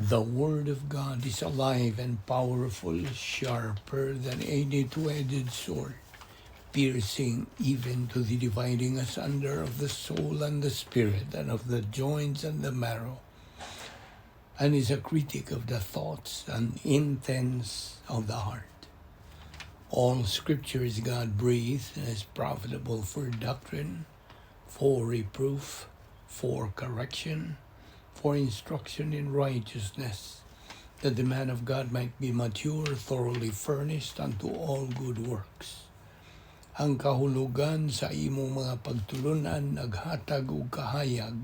The Word of God is alive and powerful, sharper than any two-edged sword, piercing even to the dividing asunder of the soul and the spirit, and of the joints and the marrow, and is a critic of the thoughts and intents of the heart. All Scripture is God-breathed and is profitable for doctrine, for reproof, for correction, for instruction in righteousness, that the man of God might be mature, thoroughly furnished unto all good works. Ang kahulugan sa imong mga pagtulunan naghatag og kahayag,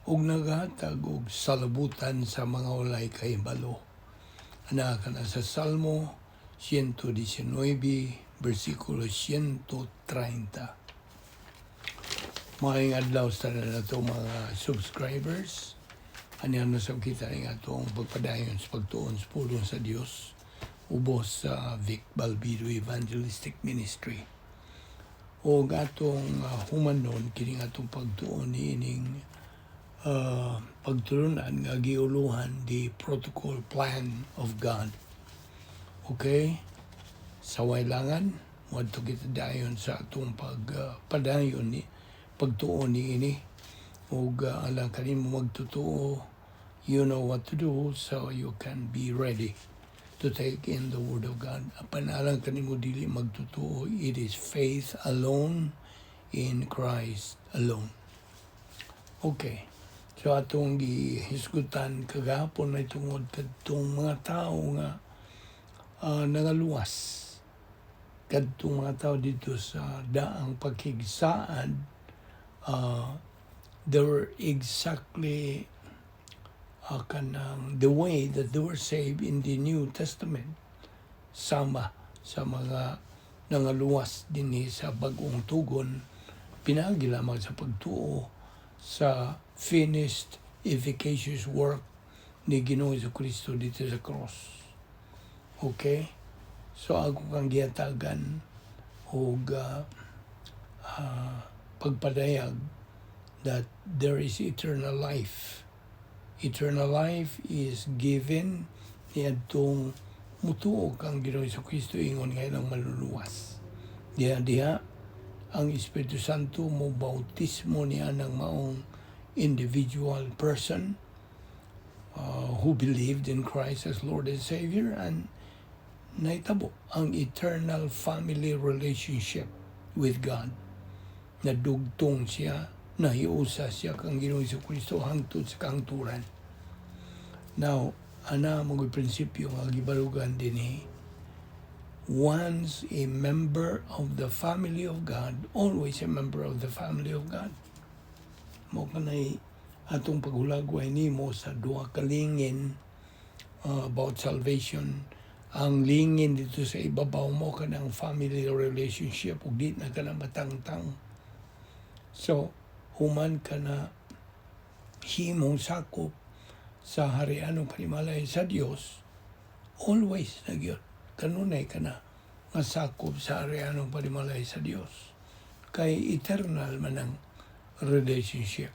ug naghatag og salabutan sa mga walay kahibalo. Ana kana sa Salmo 119, versikulo 130. Maayong adlaw sa nato mga subscribers. Ano sa kita ng atong pagpadayon sa pagtuon sa pulong sa Dios ubos sa Vic Balbido Evangelistic Ministry. O atong humanon kining atong pagtuon ining pagtulunan nga giuluhan the protocol plan of God. Okay? Sa wailangan, wadto kita dayon sa atong pagpadayon ni pagtuon niini. Ug alang kanin mo magtutuo, you know what to do so you can be ready to take in the Word of God. Apan alang kanin mo dili magtutuo, it is faith alone in Christ alone. Okay. So atong gihisgutan kagahapon na tungod kadtong mga tao nga nangaluwas. Kadtong mga tao dito sa daang pagkigsaan, they were exactly the way that they were saved in the New Testament. Sama sa mga nangaluwas din sa bagong tugon, pinagi lamang sa pagtuo sa finished, efficacious work ni Ginoong Jesucristo dito sa cross. Okay? So ako kang giyatagan o pagpadayag that there is eternal life. Eternal life is given niadtong mutuo kang Ginoong Jesucristo ingon ngayon ang maluluwas. Diha ang Espiritu Santo mo bautismo niya ng maong individual person who believed in Christ as Lord and Savior, and naitabo ang eternal family relationship with God. Nadugtong siya, nahiusa siya kang Ginoong Jesucristo hangtod sa kahangturan. Now, ana mga prinsipyo nga gibalugan dinhi. Once a member of the family of God, always a member of the family of God. Mo kanay atong paghulagway nimo sa duha ka lingin about salvation. Ang lingin dito sa ibabaw mo kanang family relationship ug di na kana matangtang. So, human ka na himong sakop sa harianong panimalay sa Dios, always na gyud kanunay ka na nga sakop sa harianong panimalay sa Dios. Kay eternal man ang relationship.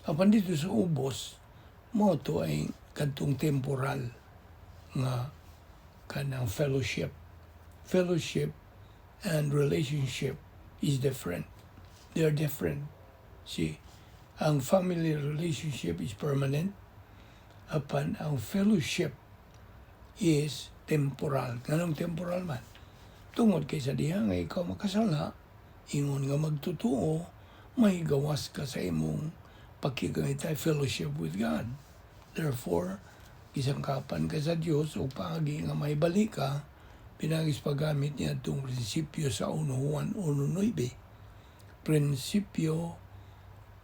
Apan dito sa ubos, mo to ay kadtong temporal nga kanang fellowship. Fellowship and relationship is different. They are different. See, ang family relationship is permanent, apan ang fellowship is temporal. Ganong temporal man. Tungod kay sa diha nga ikaw makasala, ingon nga magtutuo, may gawas ka sa imong pagkikangitay fellowship with God. Therefore, isang kapan ka sa Dios o paagi nga may balik ka, pinagis paggamit niya itong prinsipyo sa 1 Juan 1:9. Prinsipyo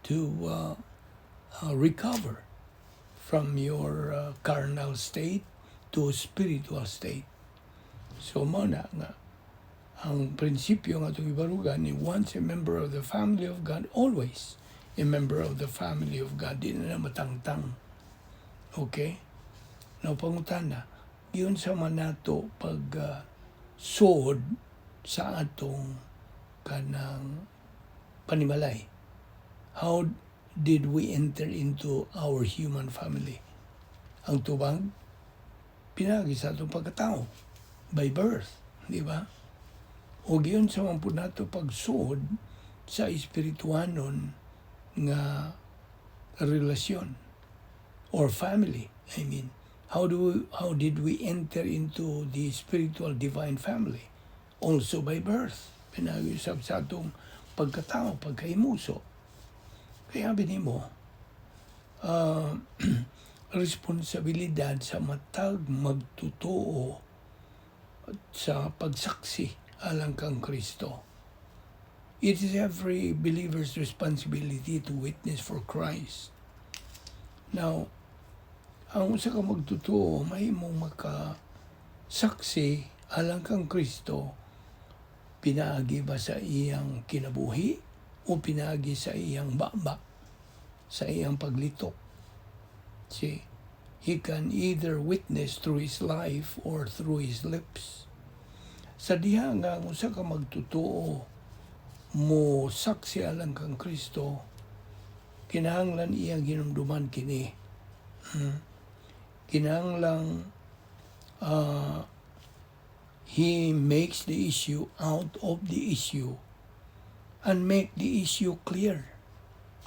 to recover from your carnal state to spiritual state. So muna nga, ang prinsipyo nga itong ibarugan ni once a member of the family of God, always a member of the family of God. Di na matangtang. Okay? Now, pangutana, yun sa manato pag sod sa atong kanang panimalay. How did we enter into our human family? Ang tubag, pinagi sa atong pagkatao by birth, di ba? O giyon sa man po nato pagsuod sa espirituhanon nga relasyon or family. I mean, how did we enter into the spiritual divine family? Also by birth. Pinag-usap sa atong pagkatao, pagkaimuso. Kaya binimo, responsibilidad sa matag magtotoo sa pagsaksi alang kang Kristo. It is every believer's responsibility to witness for Christ. Now, ang usa ka magtotoo, may mong makasaksi alang kang Kristo, pinaagi ba sa iyang kinabuhi o pinaagi sa iyang baba, sa iyang paglitok. See, he can either witness through his life or through his lips. Sa diha nga ang usa ka magtotoo mo saksi alang kang Kristo, kinahanglan iyang hinumduman kini. Kinahanglang he makes the issue out of the issue and make the issue clear.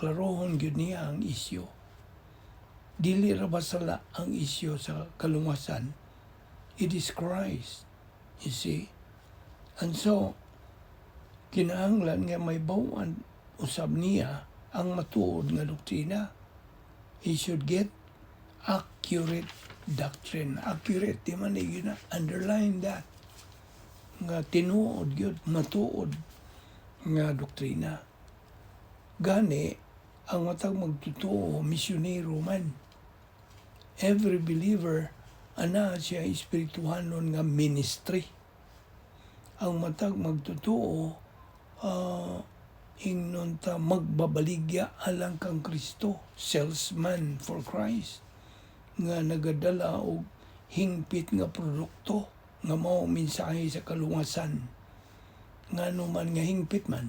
Klarohon gyud niya ang issue. Dili ra basala ang issue sa kalungasan. It is Christ. You see? And so, kinahanglan nga may bawaan usab niya ang matuod nga doktrina. He should get accurate doctrine. Accurate, di man yun na. Underline that. Nga tinuod yun, matuod nga doktrina. Gani, ang matag magtotoo, misyonero man. Every believer, ana siya espirituhanon nga ministry. Ang matag magtotoo, ingnon ta magbabaligya alang kang Kristo, salesman for Christ, nga nagadala og hingpit nga produkto nga mao mensahe sa kalungasan. Ngano man nga hingpit man,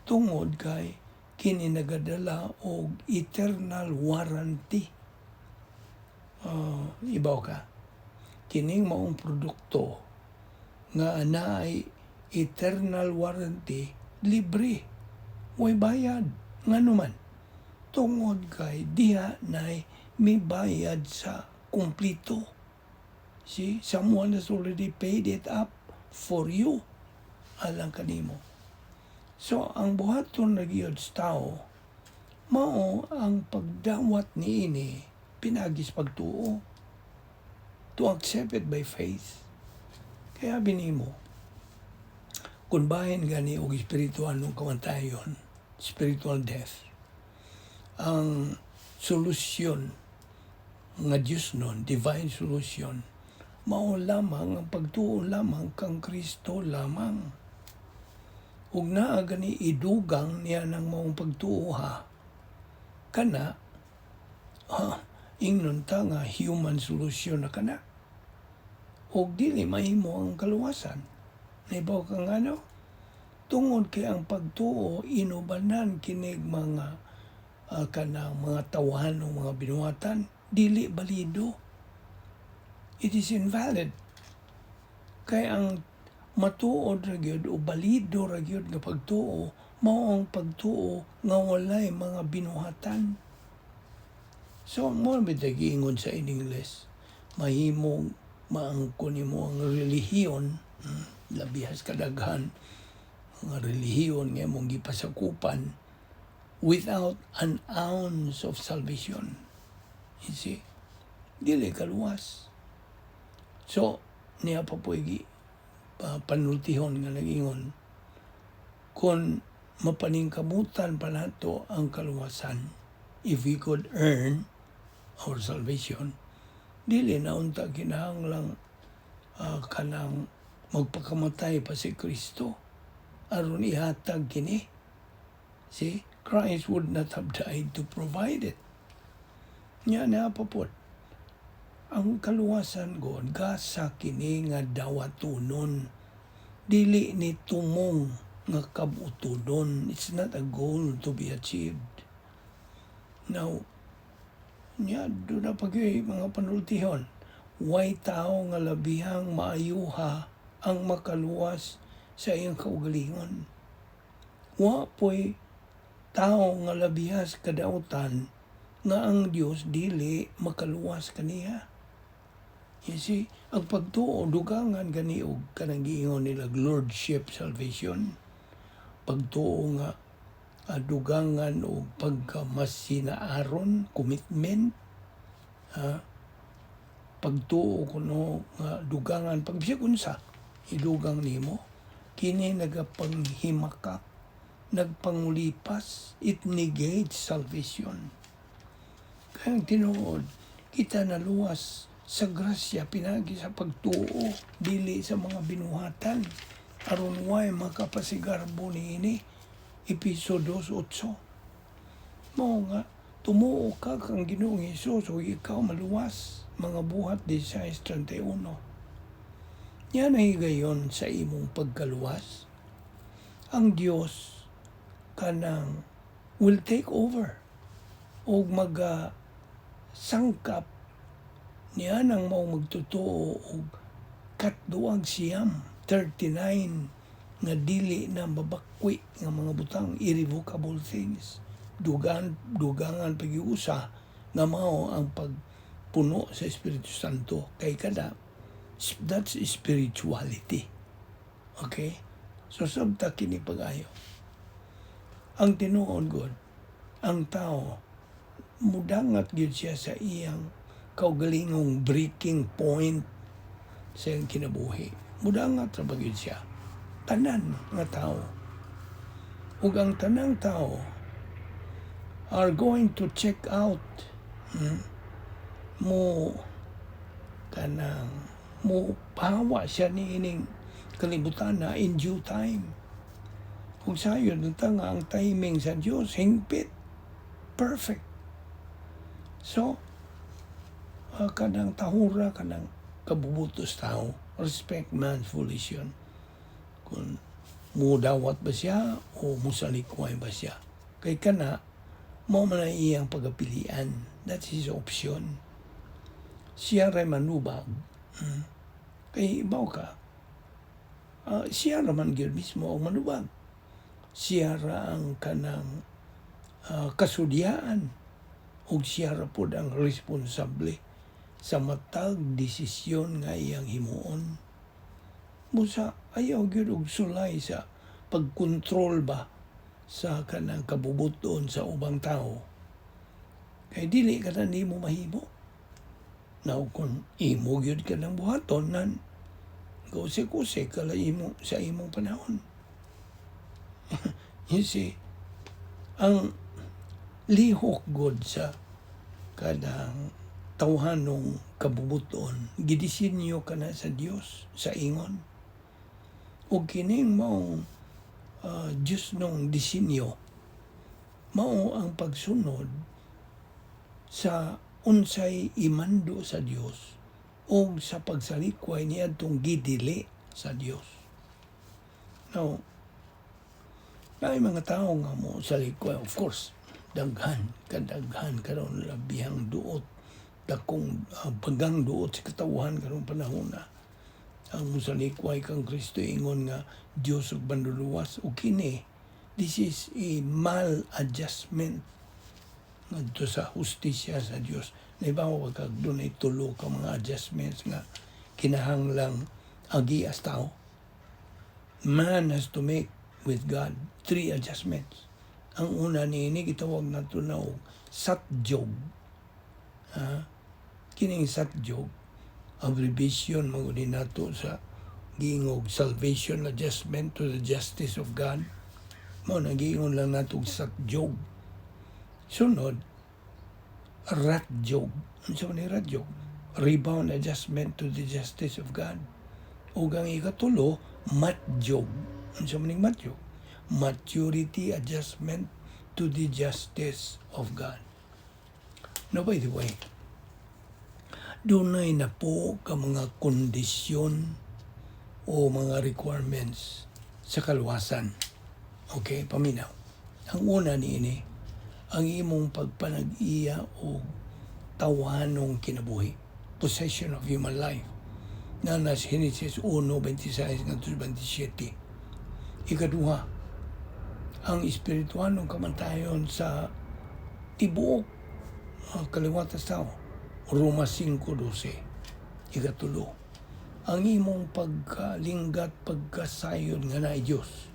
tungod kay kini nagadala og eternal warranty. Ibaw ka, kining maong produkto nga anaay eternal warranty, libre, way bayad. Ngano man, tungod kay diha nay may bayad sa kumplito. See, someone has already paid it up for you alang kanimo. So, ang buhaton na giyod sa tao, mao ang pagdawat niini pinagis pagtuo, to accept it by faith. Kaya binimo, kung bahin gani og espiritual nung kamatayon, spiritual death, ang solusyon nga Diyos nun, divine solution, mao lamang ang pagtuo lamang kang Kristo lamang. Ug naa gani idugang niya ng maong pagtuo ha, kana, ingnon ta nga human solution na kana. Ug dili mahimo ang kaluwasan. Naibaw ka nga no? Tungod kay ang pagtuo, inubanan kinig mga kanang mga tawahan ng mga binuhatan, dili balido. It is invalid. Kaya ang matuod ra gyud o balido ra gyud nga pagtuo, mao ang pagtuo nga walay mga binuhatan. So, mo giingon sa in English, mahimong maangkon nimo ang relihiyon, labihas kadaghan nga relihiyon nga imong gipasakupan without an ounce of salvation. You see? Dili kaluwas. So, niya pa po panultihon nga nagingon, kung mapaningkamutan pa nato ang kaluwasan, if we could earn our salvation, dili na unta kinahanglang kanang magpakamatay pa si Kristo aron ihatag kini. See? Christ would not have died to provide it. Nya na papot. Ang kaluwasan God, gasa kini nga dawatunon. Dili ni tumong nga kabutunon. It's not a goal to be achieved. Now, Nya, doon na pagyoy mga panultihon. Way tao nga labihang maayuha ang makaluwas sa iyang kaugalingon. Wa po'y tao nga labihas kadautan nga ang Dios dili makaluwas kaniya. You see, ang pagtuo dugangan gani og kanang giingon nila lordship salvation. Pagtuo nga dugangan og pagkamasinaaron, commitment, pagtuo kuno nga dugangan pagbisag unsa idugang nimo kini nagapanghimakak, nagpangulipas, it negates salvation. Kaya tinuod kita naluwas sa grasya pinagi sa pagtuo dili sa mga binuhatan aron way makapasigarbo niini. Episodio 8. Mao nga tumuo ka kang Ginoong Hesus o ikaw maluwas. Mga buhat 16:31. Yan ay gayon sa imong pagkaluwas. Ang Dios kanang will take over o sangkap niya nang mao magtotoo og katduang siyam 39 nga dili na mabakwi nga mga butang, irrevocable things. Dugangan pag-iusa nga mao ang pagpuno sa Espiritu Santo kay kada that's spirituality. Okay? So sabta kini pag-ayo. Ang tinuod God, ang tao mudangat gyud siya sa iyang kaugalingong breaking point sa iyang kinabuhi. Mudangat ra gyud siya. Tanan nga tao. Ug ang tanang tao are going to check out mo pahawa siya niining kalibutan na in due time. Kung sayon nga ang timing sa Dios hingpit, perfect. So kanang tahura kanang kabubutos tao, respect man's foolish yun. Kung mudawat ba siya o musalikway ba siya. Kay kana, mo man iyang pagapilian. That's his option. Siya ray manubag. Kay ibaw ka, siya raman gyud mismo ang manubag. Siya ra ang kanang kasudyaan. O siya ra pod ang responsable sa matag desisyon nga iyang himuon. Busa ayaw gyud og sulay sa pagkontrol ba sa kanang kabubuton sa ubang tao. Kay dili ka na nimo mahimo. Now kung imo gyud ka ng buhaton nan kuse-kuse ka imo sa imong panahon. You see, ang lihok god sa kanang tawhanong kabubuton gidisenyo kana sa Dios sa ingon. O kining maong Diyos nung disenyo, mao ang pagsunod sa unsay imando sa Dios o sa pagsalikway niya itong gidili sa Dios. Now, may mga tao nga mo salikway, of course, daghan karon labihang duot, dakong pagang duot sa katawhan karong panahon na. Ang musalikway kang Kristo ingon nga Dios ug banduluwas o kini this is a maladjustment ngadto sa hustisya sa Dios. Naibaw kag dunay tulo ka mga adjustments nga kinahanglang agias tao. Man has to make with God 3 adjustments. Ang una niini gitawag nato na og satjog. Kining satjog abbreviation maguni nato sa giingog salvation adjustment to the justice of God. Mao nagiingon lang nato sa jog. Sunod, ratjog. Unsa man ni ratjog? Rebound adjustment to the justice of God. Ug ang ikatulo, matjog. Unsa man ni matjog? Maturity adjustment to the justice of God. Now, by the way, dunay na po ka mga kondisyon o mga requirements sa kaluwasan. Okay, paminaw. Ang una niini, ang imong pagpanag-iya o tawanong kinabuhi, possession of human life. Na nas Genesis 1:26-27. Ikaduha, ang espirituanong kamantayon sa tibuok kaliwatas tao. Roma 5:12. Ikatulo, ang imong pagkalinggat pagkasayod nga na Dios,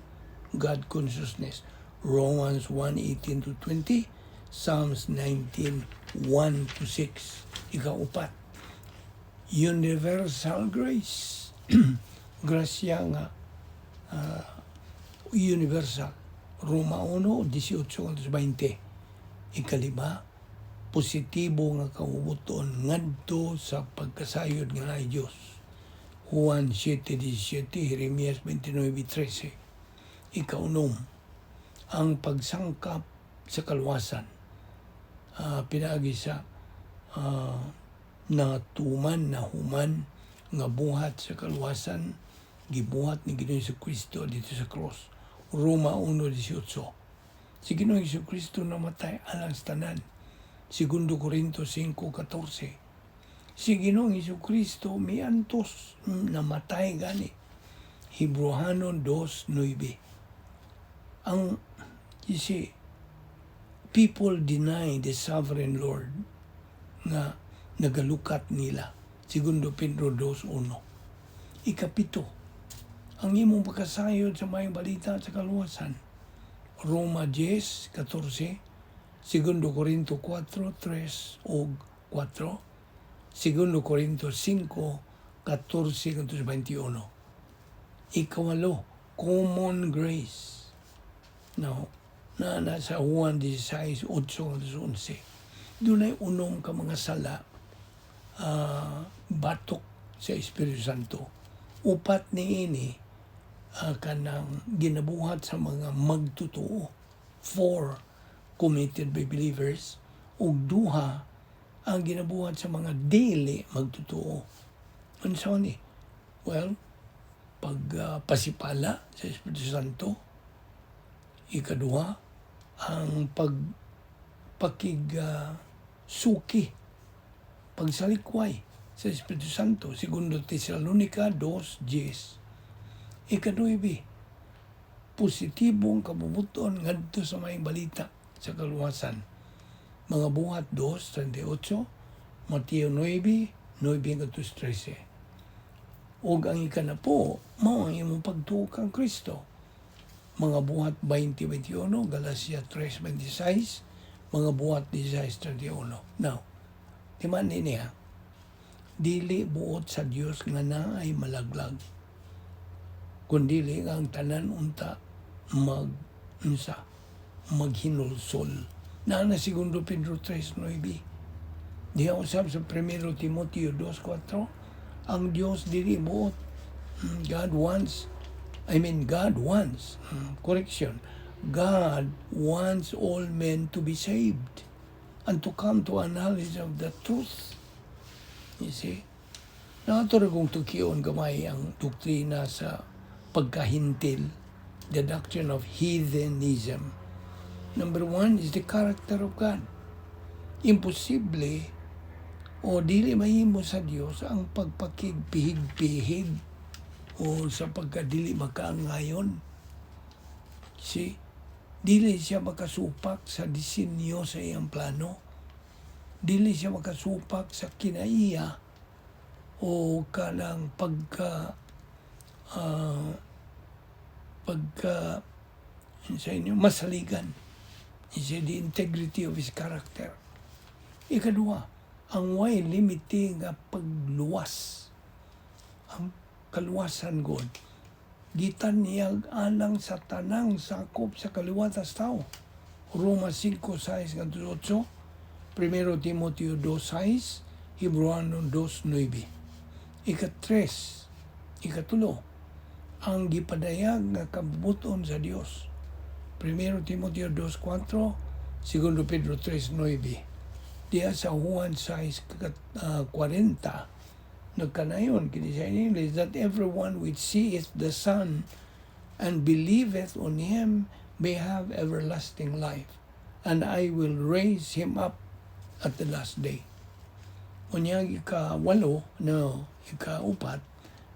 God consciousness. Romans 1:18-20, Psalms 19:1-6. Ikaupat, universal grace. Grasya nga universal. Roma 1:18-20. Ikalima, positibo nga kahubuton ngadto sa pagkasayod nga na Dios. Juan 7:17, Jeremias 29:13. Ikaunom, ang pagsangkap sa kaluwasan. Pinaagi sa natuman na human nga buhat sa kaluwasan, gibuhat ni Ginoong Jesucristo dito sa cross. Roma 1:18. Si Ginoong Jesucristo namatay alang sa tanan. 2 Corintios 5:14. Si Ginoong Jesucristo miantos namatay gani. Hebrehanon 2:9. Ang people deny the sovereign Lord nga nagalukat nila. 2 Pedro 2:1. Ikapito, ang imong pagkasayod sa mayong balita sa kaluwasan. Roma 10:14, 2 Corinto 4:3 o 4, 2 Corinto 5:14-21. Ikawalo, common grace. Now, nasa Juan 16:8-11. Doon ay unom ka mga sala, batok sa Espiritu Santo. Upat ni ini kanang ginabuhat sa mga magtotoo. 4 committed by believers. Ug 2 ang ginabuhat sa mga dili magtotoo. Unsa ni? Well, pasipala sa Espiritu Santo. Ikaduha, ang suki, pagsalikway sa Espiritu Santo. 2 Tesalonica 2:10. Ikaduibi, positibong kabubuton ngadto sa may balita sa kaluwasan. Mga buhat 2:38, Mateo 9:9-13. Ug ang ikanapo, mao ang imong pagtuo kang Kristo. Mga buhat 20:21, Galacia 3:26, mga buhat 16:31. Now, timan niya, dili buot sa Dios nga na ay malaglag, kundi ang tanan unta maghinulsol. Na 2 Pedro 3:9. Diha usab sa 1 Timoteo 2:4, ang Dios dili buot. God wants, God wants all men to be saved and to come to a knowledge of the truth. You see? Nakaturo kong tukiyon gamay ang doktrina sa pagkahintil, the doctrine of heathenism. Number 1 is the character of God. Imposible o dili mahimo sa Dios ang pagpakigpihig-pihig o sa pagkadili makaangayon. See? Dili siya makasupak sa disenyo sa iyang plano. Dili siya makasupak sa kinaiya o kanang masaligan. Is the integrity of his character. Ikadua, ang way limiting nga pagluwas. Ang kaluwasan God, gitan niyag alang sa tanang sakop sa kaliwatas tao. Roma 5:6-8, 1 Timoteo 2:6, Hebrehanon 2:9. Ikatulo, ang gipadayag nga kabubuton sa Dios. 1 Timoteo 2:4, 2 Pedro 3:9. Diya sa Juan 6:40, nagkanayon kini sa English, that everyone which seeth the Son and believeth on him may have everlasting life, and I will raise him up at the last day. Unya ika-8, no, ika-4,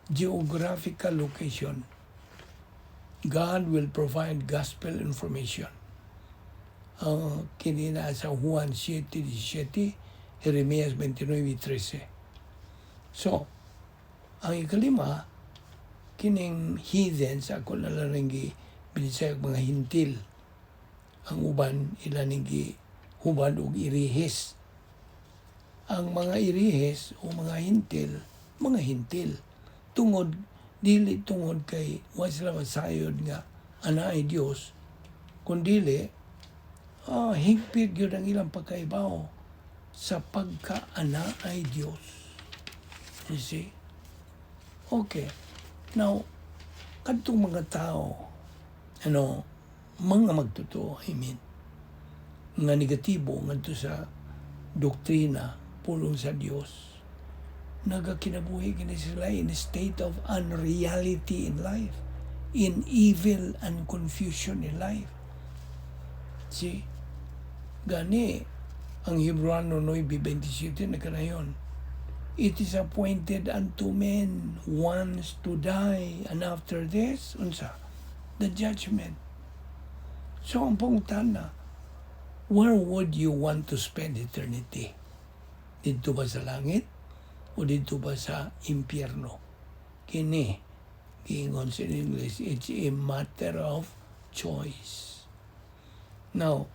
geographical location. God will provide gospel information. Kinina sa Juan 7:17, Jeremias 29:13. So, ang ikalima, kining heathens, ako na lang binisay mga hintil. Ang uban, ilan hubad o irihis. Ang mga irihis o mga hintil, tungod, dili tungod kay wa sila masayod nga ana ay Dios, kundili higpit yun ang ilang pagkaibaw sa pagka-ana ay Dios. You see? Okay. Now, kadtong mga tao, mga magtotoo, nga negatibo ngadto sa doktrina pulong sa Dios, nagakinabuhi kini sila in a state of unreality in life, in evil and confusion in life. See? Gani, ang Hebrano 9:27 na kanayon, it is appointed unto men once to die, and after this, the judgment. So, ang pangutana, where would you want to spend eternity? Dito ba sa langit? O dito ba sa impyerno? Kini, giingon sa English, it's a matter of choice. Now,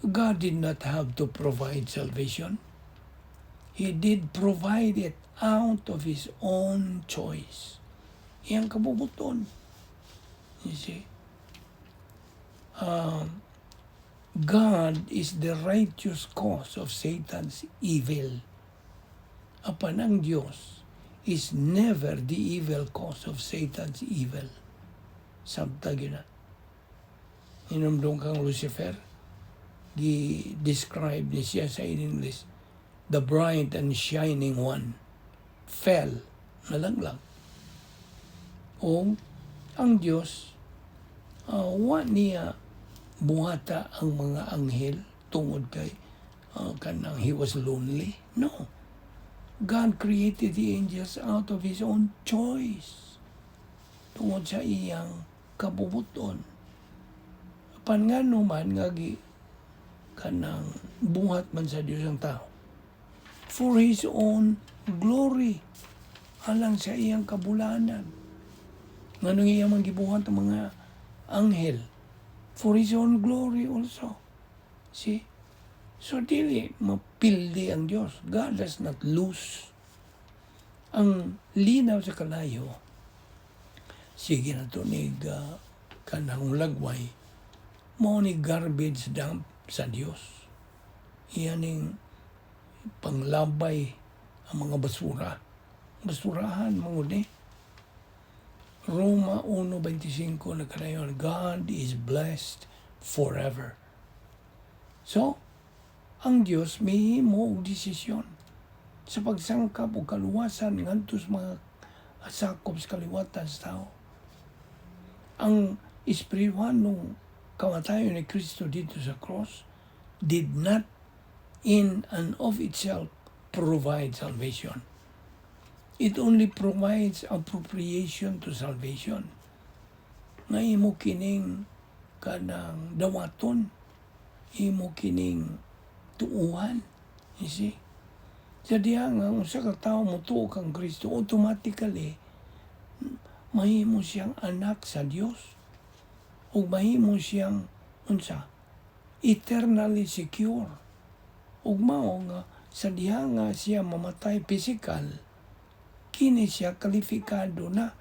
God did not have to provide salvation. He did provide it out of His own choice. Iyang kabubuton. You see? God is the righteous cause of Satan's evil. Apan ang Diyos is never the evil cause of Satan's evil. Sabta gina. Inumdong kang Lucifer, describe ni siya sa English, the bright and shining one, fell, nalaglag. O ang Diyos, wa niya buhata ang mga anghel tungod kay kanang he was lonely. No. God created the angels out of His own choice. Tungod sa iyang kabubuton. Apan nga naman nga kanang buhat man sa Diyos ang tao. For His own glory. Alang sa iyang kabulanan. Nga nung iyang magibuhat ang mga anghel. For His own glory also. See? So, dili mapildi ang Diyos. God does not lose. Ang linaw sa kalayo, sige na to kanang lagway, mo ni garbage dump sa Diyos. Iyaning panglabay ang mga basura. Basurahan, mga Roma 1:25 na kanayon, God is blessed forever. So, ang Diyos may himo og desisyon sa pagsangkap o kaluwasan ngadto sa mga sakop sa kaliwatan sa tao. Ang espirituhanong kamatayon ni Kristo dito sa cross did not in and of itself provide salvation. It only provides appropriation to salvation. Nga imo kining kanang dawaton, imo kining tuuhan. You see? Sa diha nga, unsa ka tao mo tuo kang Kristo, automatically, mahimo siyang anak sa Dios. O mahimo siyang, eternally secure. O mao nga, sa diha nga siya mamatay physical, kini siya kalifikado na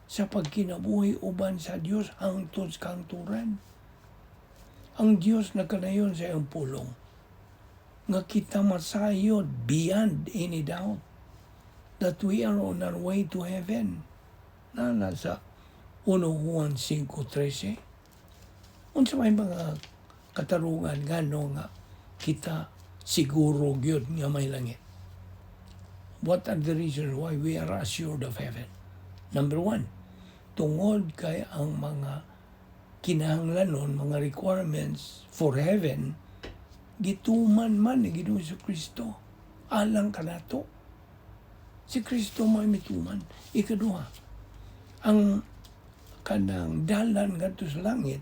sa pagkinabuhi uban sa Dios hangtod sa kangturan. Ang Dios na kanayon sa iyong pulong, nga kita masayod beyond any doubt that we are on our way to heaven. Na nasa 1 Juan 5:13. Unsa may mga katarungan ngano nga kita siguro gyud nga may langit. What are the reasons why we are assured of heaven? Number 1, tungod kay ang mga kinahanglanon, mga requirements for heaven, gituman man ni Ginoong Kristo. alang kanato. Si Kristo may mituman. Ikaduha, ang kanang dalan ngadto sa langit,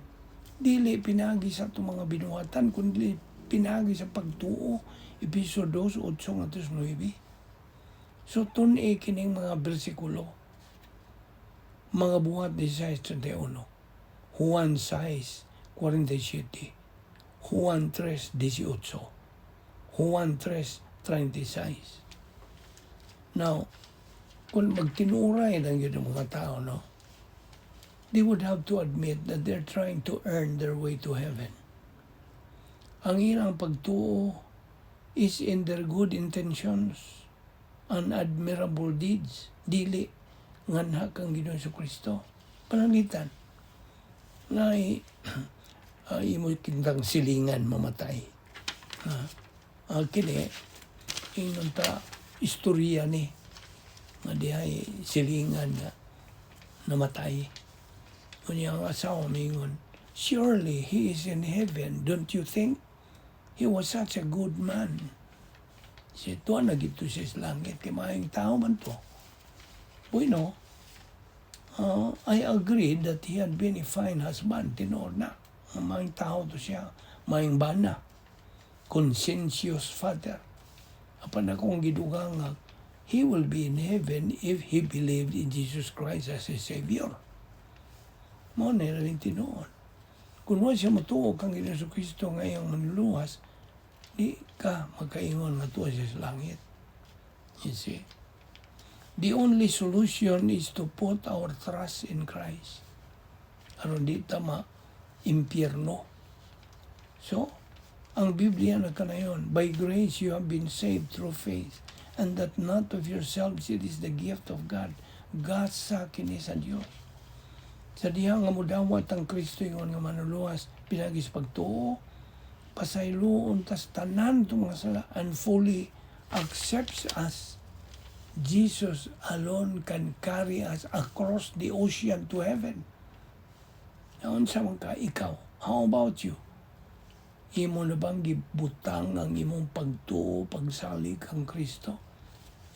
dili pinagi sa itong mga binuhatan, kundi pinagi sa pagtuo. Episod 2, 8 ngadto sa 9. So, tun-i kining mga bersikulo. Mga buhat 16:31. Juan 6:47. Juan 3:18. Juan 3:36. Now, kung magtinuray lang yun ng mga tao, no? They would have to admit that they're trying to earn their way to heaven. Ang ilang pagtuo is in their good intentions and admirable deeds. Dili nganha kang Ginoong Jesucristo. Pananglitan na imo kintang silingan mamatay. Kini ingon ta istorya ni nga dihay silingan nga namatay. Kunya ang asawa mingon, surely he is in heaven, don't you think? He was such a good man. Si tuwa na gito siya sa langit, kay maayong tao man to. Bueno, I agree that he had been a fine husband, tinood na. Maayong tao to siya, maayong bana, conscientious father. Apan akong gidugang nga, he will be in heaven if he believed in Jesus Christ as his Savior. Mo na rin tinood. Kung wala siya matuog kang Ginoong Jesucristo ngayong manluluwas, di ka magkaingon nga tuwa siya sa langit. You see? The only solution is to put our trust in Christ. Aron di tama impyerno. So, ang Biblia nagkanayon, by grace you have been saved through faith, and that not of yourselves, it is the gift of God. God sa kini sa Diyos. Sa diha nga mudawat ang Kristo ingon nga manuluwas, pinagis pagtuo, pasayloon tas tanan itong mga sala, and fully accepts us. Jesus alone can carry us across the ocean to heaven. Naon sa mga ikaw, how about you? Imo na bang gibutang ang imong pagtuo, pagsalig kang Kristo?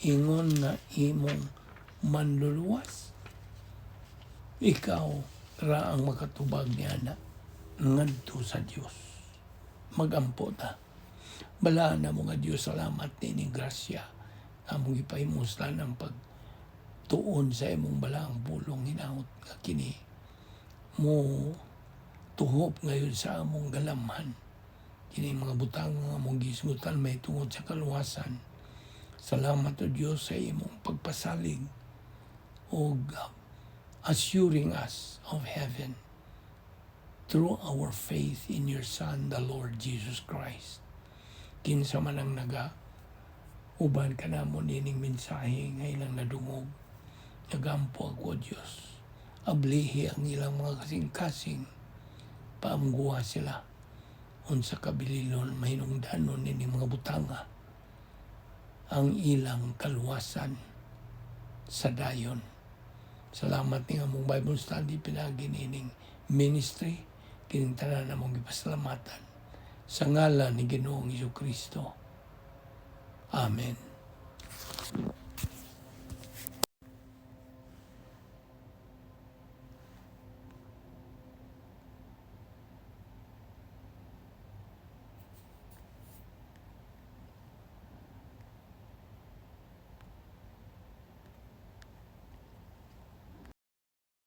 Ingon na imong manluluwas? Ikaw ra ang makatubag niya na ngadto sa Dios. Magampo ta. Bala na mo nga Dios, salamat nining grasya. Among ipahimuslan ang pagtuon sa imong balaang pulong hinaut nga kini mo tuhop ngayon sa among galamhan. Kini mga butang nga among gisgutan may tungod sa kaluwasan. Salamat o Dios sa imong pagpasalig o assuring us of heaven through our faith in your Son, the Lord Jesus Christ. Kinsa man ang uban ka na mo nining mensahe nga ilang nadungog. Nagampo ako, Diyos. Ablihi ang ilang mga kasing-kasing. Paamguha sila. Unsa kabililon, mahinungdanon nining mga butanga. Ang ilang kaluwasan sa dayon. Salamat ni among Bible study pinagi nining ministry. Kining tanan namong gipasalamatan. Sa ngalan ni Ginoong Jesucristo. Amen.